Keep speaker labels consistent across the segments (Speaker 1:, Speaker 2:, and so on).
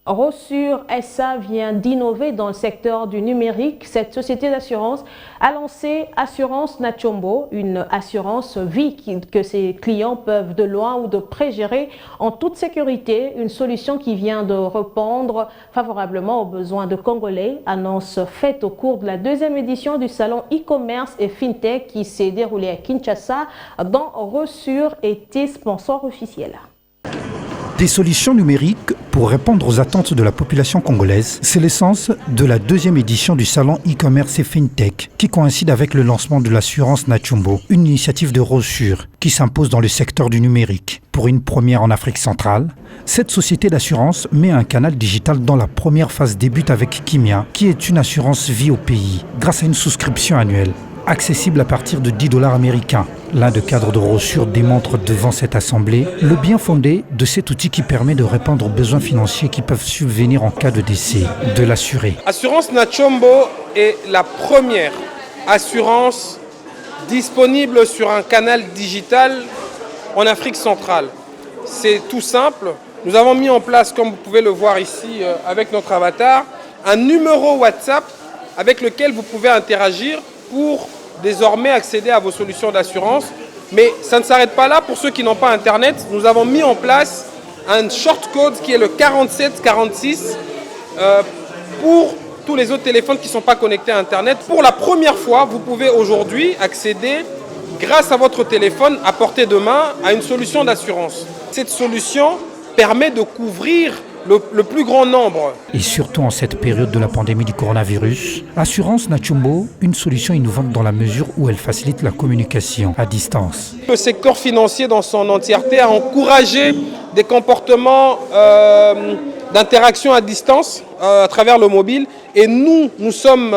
Speaker 1: Rossure SA vient d'innover dans le secteur du numérique. Cette société d'assurance a lancé Assurance Nachombo, une assurance vie que ses clients peuvent de loin ou de près gérer en toute sécurité. Une solution qui vient de répondre favorablement aux besoins de Congolais. Annonce faite au cours de la deuxième édition du salon e-commerce et fintech qui s'est déroulé à Kinshasa, dont Rossure était sponsor officiel.
Speaker 2: Des solutions numériques pour répondre aux attentes de la population congolaise, c'est l'essence de la deuxième édition du salon e-commerce et fintech qui coïncide avec le lancement de l'assurance Nachombo, une initiative de Rossure qui s'impose dans le secteur du numérique. Pour une première en Afrique centrale, cette société d'assurance met un canal digital dont la première phase débute avec Kimia, qui est une assurance vie au pays, grâce à une souscription annuelle. Accessible à partir de $10 américains. L'un des cadres de Rossure démontre devant cette assemblée le bien fondé de cet outil qui permet de répondre aux besoins financiers qui peuvent subvenir en cas de décès de l'assuré.
Speaker 3: Assurance Nachombo est la première assurance disponible sur un canal digital en Afrique centrale. C'est tout simple. Nous avons mis en place, comme vous pouvez le voir ici avec notre avatar, un numéro WhatsApp avec lequel vous pouvez interagir pour désormais accéder à vos solutions d'assurance. Mais ça ne s'arrête pas là. Pour ceux qui n'ont pas Internet, nous avons mis en place un short code qui est le 4746 pour tous les autres téléphones qui ne sont pas connectés à Internet. Pour la première fois, vous pouvez aujourd'hui accéder, grâce à votre téléphone à portée de main, à une solution d'assurance. Cette solution permet de couvrir le plus grand nombre.
Speaker 2: Et surtout en cette période de la pandémie du coronavirus, Assurance Nachombo, une solution innovante dans la mesure où elle facilite la communication à distance.
Speaker 3: Le secteur financier dans son entièreté a encouragé des comportements d'interaction à distance à travers le mobile. Et nous sommes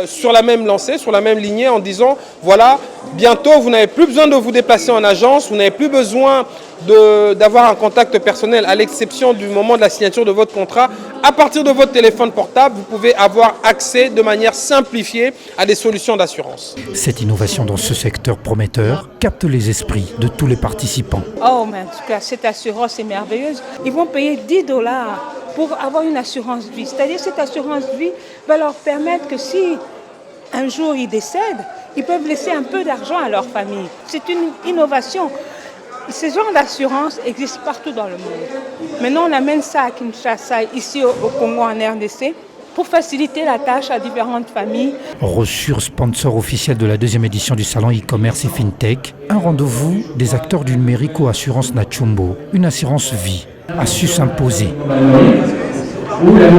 Speaker 3: sur la même lancée, sur la même lignée en disant, voilà, bientôt vous n'avez plus besoin de vous déplacer en agence, vous n'avez plus besoin d'avoir un contact personnel à l'exception du moment de la signature de votre contrat. À partir de votre téléphone portable, vous pouvez avoir accès de manière simplifiée à des solutions d'assurance.
Speaker 2: Cette innovation dans ce secteur prometteur capte les esprits de tous les participants.
Speaker 4: Oh, mais en tout cas, cette assurance est merveilleuse. Ils vont payer $10 pour avoir une assurance vie. C'est-à-dire cette assurance vie va leur permettre que si un jour ils décèdent, ils peuvent laisser un peu d'argent à leur famille. C'est une innovation. Ce genre d'assurance existe partout dans le monde. Maintenant, on amène ça à Kinshasa, ici au Congo, en RDC, pour faciliter la tâche à différentes familles.
Speaker 2: Rossure, sponsor officiel de la deuxième édition du salon e-commerce et fintech, un rendez-vous des acteurs du numérique aux Assurance Nachombo, une assurance vie, a su s'imposer.